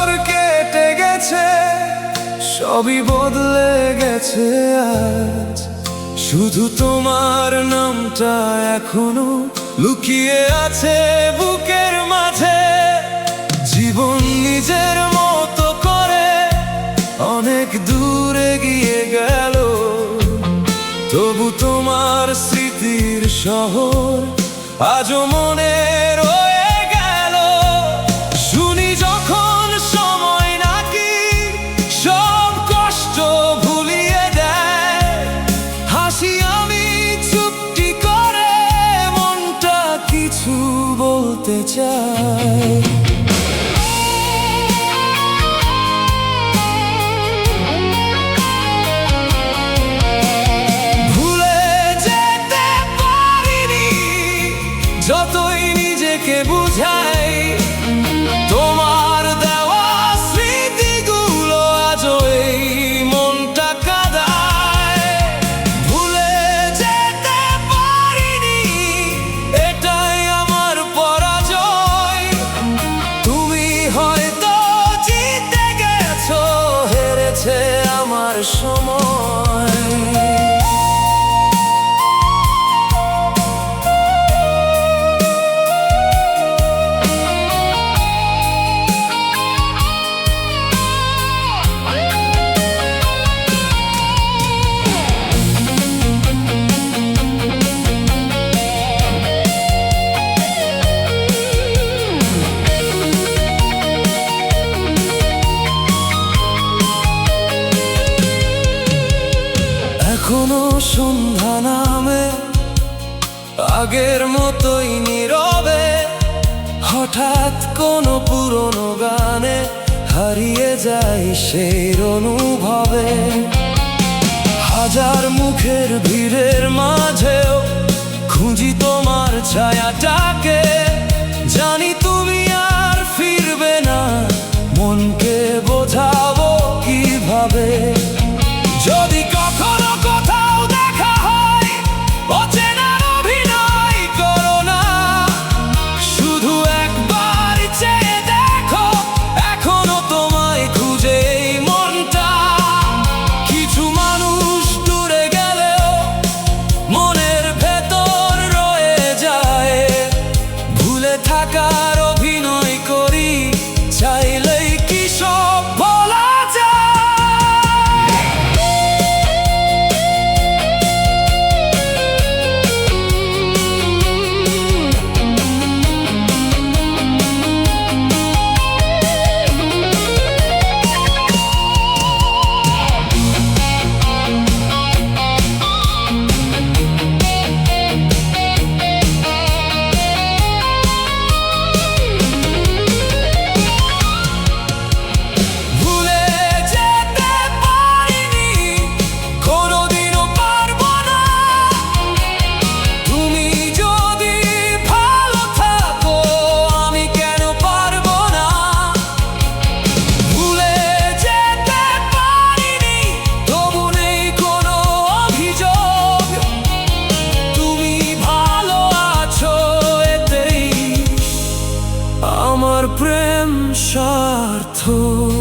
বছর কেটে গেছে, সবই বদলে গেছে আজ। শুধু তোমার নামটা এখনো লুকিয়ে আছে বুকের মাঝে। জীবন নিজের মতো করে অনেক দূরে গিয়ে গেল, তবু তোমার স্মৃতির শহর আজও মনে রয়ে গেল। শুনি যখন সময় নাকি সব কষ্ট ভুলিয়ে দেয়, হাসি আমি চুপটি করে, মনটা কিছু বলতে চায়। যতই নিজেকে বুঝাই, তোমার দেওয়া স্মৃতিগুলো আজও এই মনটা কাঁদায়। ভুলে যেতে পারিনি, এটাই আমার পরাজয়। তুমি হয়তো জিতে গেছো, হেরেছে আমার সময়। এখনো সন্ধ্যা নামে, আগের মতোই নীরবে। হঠাৎ কোনো পুরনো গানে হারিয়ে যায় সেই অনুভবে। হাজার মুখের ভিড়ের মাঝেও খুঁজি তোমার ছায়াটাকে। জানি তুমি আর ফিরবে না, মনকে বোঝাবো কিভাবে। যদি কখনো কোথাও দেখা হয়, অচেনার অভিনয় করো না। শুধু একবার চেয়ে দেখো, এখনো তোমায় খুঁজে এই মনটা। কিছু মানুষ দূরে গেলেও মনের ভেতর রয়ে যায়। ভুলে থাকার অভিনয় করি, চাইলেই কি সব বলা যায়? আমার প্রেম সার্থক।